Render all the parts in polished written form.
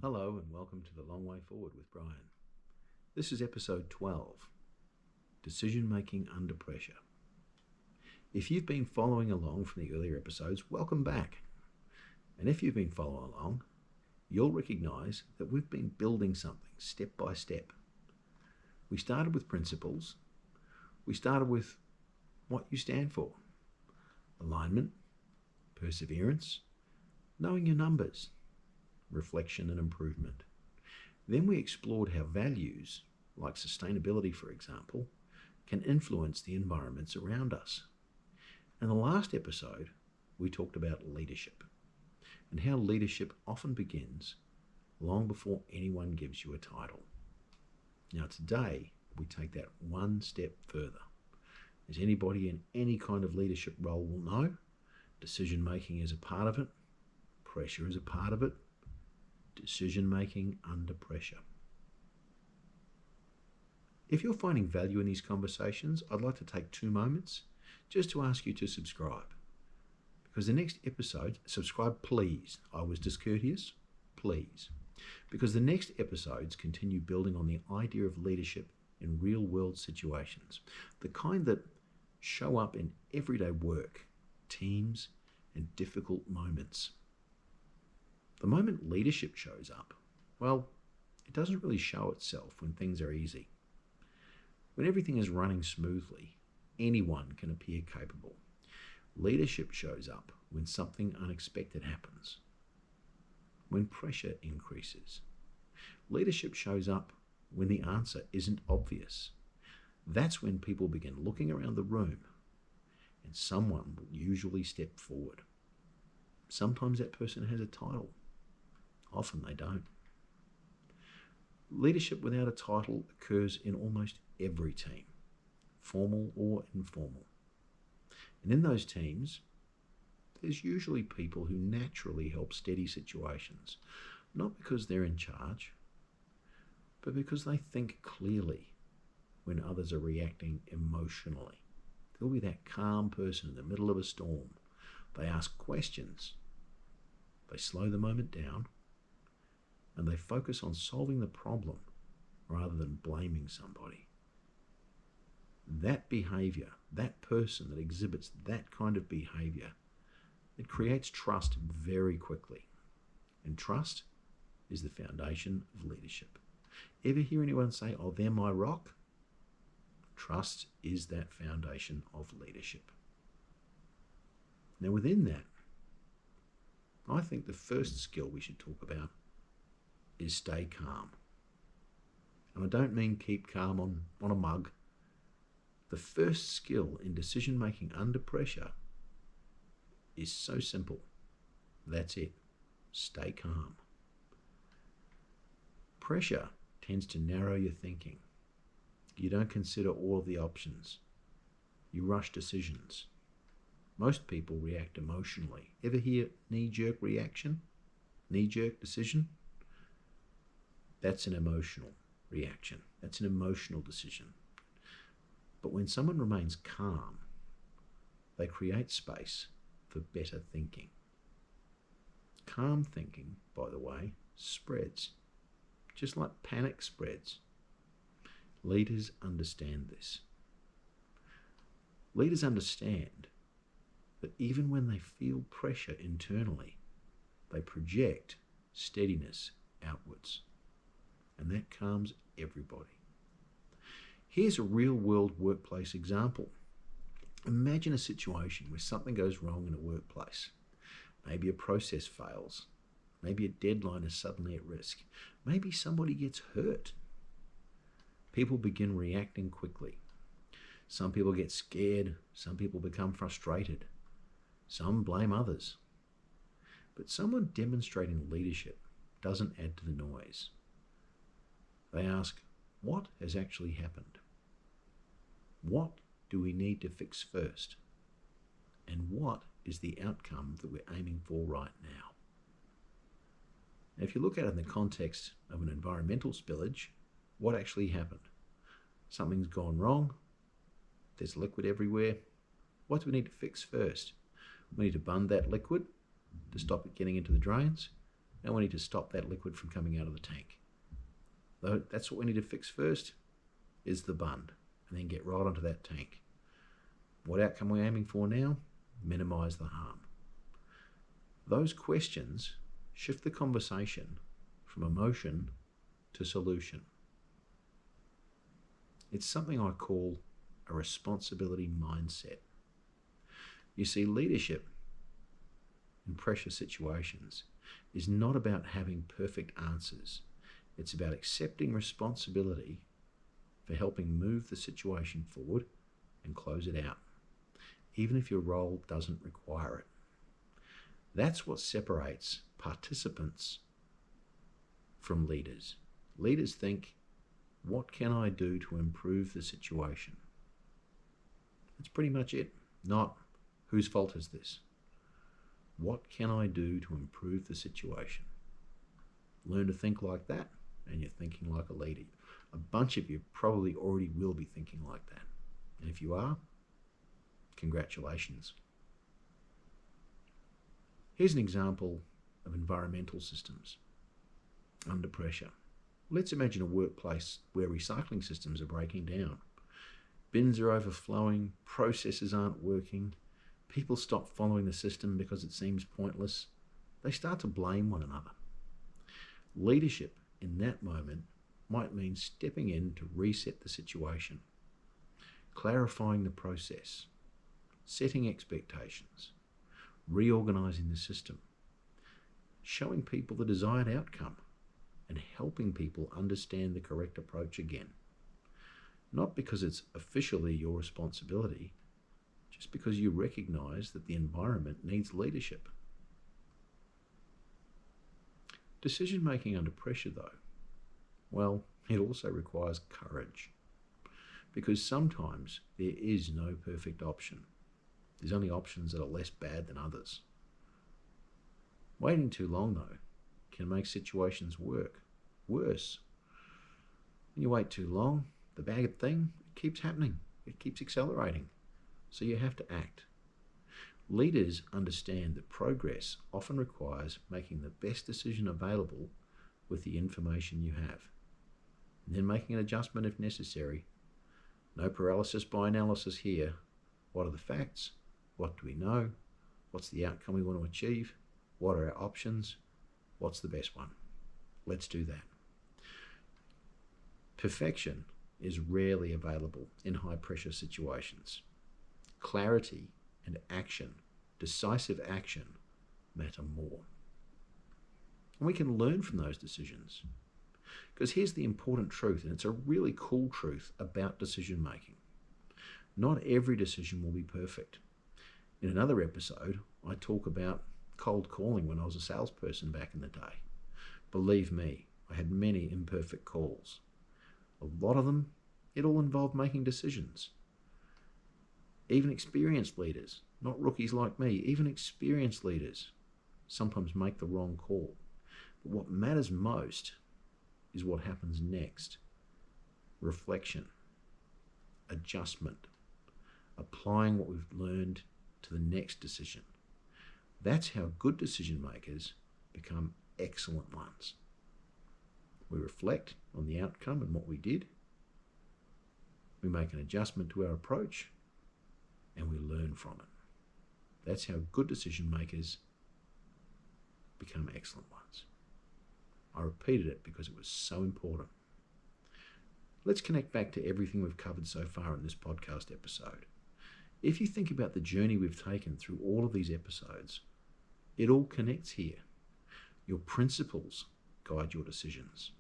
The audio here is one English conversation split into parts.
Hello and welcome to The Long Way Forward with Brian. This is episode 12, Decision Making Under Pressure. If you've been following along from the earlier episodes, welcome back. And if you've been following along, you'll recognise that we've been building something step by step. We started with principles. We started with what you stand for. Alignment, perseverance, knowing your numbers, reflection and improvement. Then we explored how values, like sustainability for example, can influence the environments around us. In the last episode, we talked about leadership and how leadership often begins long before anyone gives you a title. Now today, we take that one step further. As anybody in any kind of leadership role will know, decision making is a part of it, pressure is a part of it, decision making under pressure. If you're finding value in these conversations, I'd like to take 2 moments just to ask you to subscribe. Because the next episode, subscribe please. I was discourteous, please. Because the next episodes continue building on the idea of leadership in real world situations, the kind that show up in everyday work, teams, and difficult moments. The moment leadership shows up, well, it doesn't really show itself when things are easy. When everything is running smoothly, anyone can appear capable. Leadership shows up when something unexpected happens, when pressure increases. Leadership shows up when the answer isn't obvious. That's when people begin looking around the room and someone will usually step forward. Sometimes that person has a title. Often they don't. Leadership without a title occurs in almost every team, formal or informal. And in those teams, there's usually people who naturally help steady situations, not because they're in charge, but because they think clearly when others are reacting emotionally. There'll be that calm person in the middle of a storm. They ask questions. They slow the moment down. And they focus on solving the problem rather than blaming somebody. That behavior, that person that exhibits that kind of behavior, it creates trust very quickly. And trust is the foundation of leadership. Ever hear anyone say, "Oh, they're my rock"? Trust is that foundation of leadership. Now within that, I think the first skill we should talk about is stay calm. And I don't mean keep calm on a mug. The first skill in decision making under pressure is so simple. That's it. Stay calm. Pressure tends to narrow your thinking. You don't consider all of the options. You rush decisions. Most people react emotionally. Ever hear knee-jerk reaction? Knee-jerk decision? That's an emotional reaction. That's an emotional decision. But when someone remains calm, they create space for better thinking. Calm thinking, by the way, spreads, just like panic spreads. Leaders understand this. Leaders understand that even when they feel pressure internally, they project steadiness outwards. And that calms everybody. Here's a real-world workplace example. Imagine a situation where something goes wrong in a workplace. Maybe a process fails. Maybe a deadline is suddenly at risk. Maybe somebody gets hurt. People begin reacting quickly. Some people get scared. Some people become frustrated. Some blame others. But someone demonstrating leadership doesn't add to the noise. They ask, what has actually happened? What do we need to fix first? And what is the outcome that we're aiming for right now? Now, if you look at it in the context of an environmental spillage, what actually happened? Something's gone wrong. There's liquid everywhere. What do we need to fix first? We need to bund that liquid to stop it getting into the drains. Now we need to stop that liquid from coming out of the tank. That's what we need to fix first, is the bund, and then get right onto that tank. What outcome are we aiming for now? Minimise the harm. Those questions shift the conversation from emotion to solution. It's something I call a responsibility mindset. You see, leadership in pressure situations is not about having perfect answers. It's about accepting responsibility for helping move the situation forward and close it out, even if your role doesn't require it. That's what separates participants from leaders. Leaders think, what can I do to improve the situation? That's pretty much it. Not, whose fault is this? What can I do to improve the situation? Learn to think like that, and you're thinking like a leader. A bunch of you probably already will be thinking like that. And if you are, congratulations. Here's an example of environmental systems under pressure. Let's imagine a workplace where recycling systems are breaking down. Bins are overflowing, processes aren't working, people stop following the system because it seems pointless. They start to blame one another. Leadership in that moment might mean stepping in to reset the situation, clarifying the process, setting expectations, reorganising the system, showing people the desired outcome, and helping people understand the correct approach again. Not because it's officially your responsibility, just because you recognise that the environment needs leadership. Decision making under pressure, though, well, it also requires courage, because sometimes there is no perfect option. There's only options that are less bad than others. Waiting too long, though, can make situations worse. When you wait too long, the bad thing keeps happening. It keeps accelerating. So you have to act. Leaders understand that progress often requires making the best decision available with the information you have, and then making an adjustment if necessary. No paralysis by analysis here. What are the facts? What do we know? What's the outcome we want to achieve? What are our options? What's the best one? Let's do that. Perfection is rarely available in high pressure situations. Clarity and action, decisive action, matter more. And we can learn from those decisions. Because here's the important truth, and it's a really cool truth about decision making. Not every decision will be perfect. In another episode, I talk about cold calling when I was a salesperson back in the day. Believe me, I had many imperfect calls. A lot of them, it all involved making decisions. Even experienced leaders, not rookies like me, even experienced leaders sometimes make the wrong call. But what matters most is what happens next. Reflection, adjustment, applying what we've learned to the next decision. That's how good decision makers become excellent ones. We reflect on the outcome and what we did. We make an adjustment to our approach, and we learn from it. That's how good decision makers become excellent ones. I repeated it because it was so important. Let's connect back to everything we've covered so far in this podcast episode. If you think about the journey we've taken through all of these episodes, it all connects here. Your principles guide your decisions.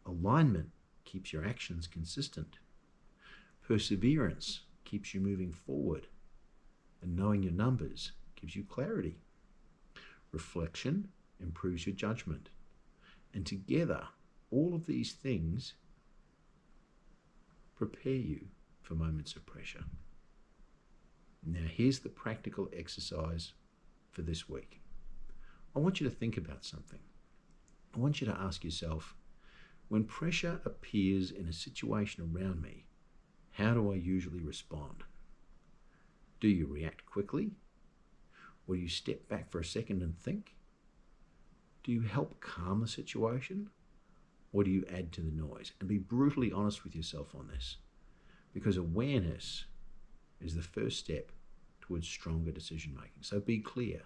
Alignment keeps your actions consistent. Perseverance keeps you moving forward. And knowing your numbers gives you clarity. Reflection improves your judgment. And together, all of these things prepare you for moments of pressure. Now, here's the practical exercise for this week. I want you to think about something. I want you to ask yourself, when pressure appears in a situation around me, how do I usually respond? Do you react quickly? Or do you step back for a second and think? Do you help calm the situation, or do you add to the noise? And be brutally honest with yourself on this, because awareness is the first step towards stronger decision making. So be clear.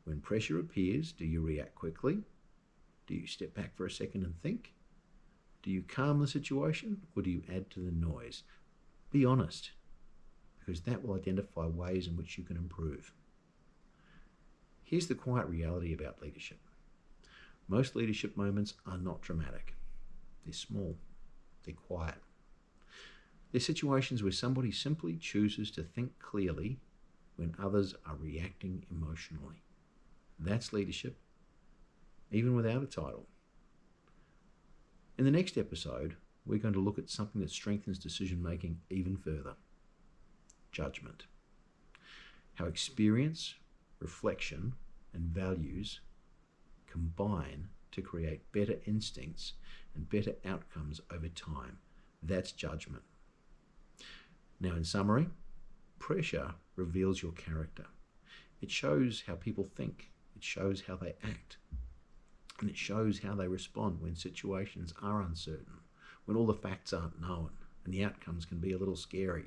When pressure appears, do you react quickly? Do you step back for a second and think? Do you calm the situation, or do you add to the noise? Be honest, because that will identify ways in which you can improve. Here's the quiet reality about leadership. Most leadership moments are not dramatic. They're small. They're quiet. They're situations where somebody simply chooses to think clearly when others are reacting emotionally. That's leadership, even without a title. In the next episode, we're going to look at something that strengthens decision making even further: judgment. How experience, reflection, and values combine to create better instincts and better outcomes over time. That's judgment. Now, in summary, pressure reveals your character. It shows how people think. It shows how they act. And it shows how they respond when situations are uncertain, when all the facts aren't known, and the outcomes can be a little scary.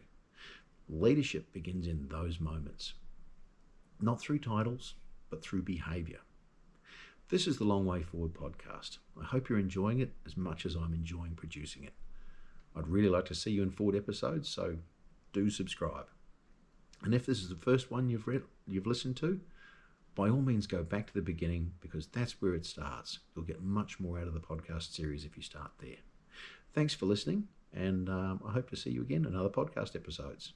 Leadership begins in those moments, not through titles, but through behaviour. This is the Long Way Forward podcast. I hope you're enjoying it as much as I'm enjoying producing it. I'd really like to see you in forward episodes, so do subscribe. And if this is the first one you've listened to, by all means go back to the beginning, because that's where it starts. You'll get much more out of the podcast series if you start there. Thanks for listening, and I hope to see you again in other podcast episodes.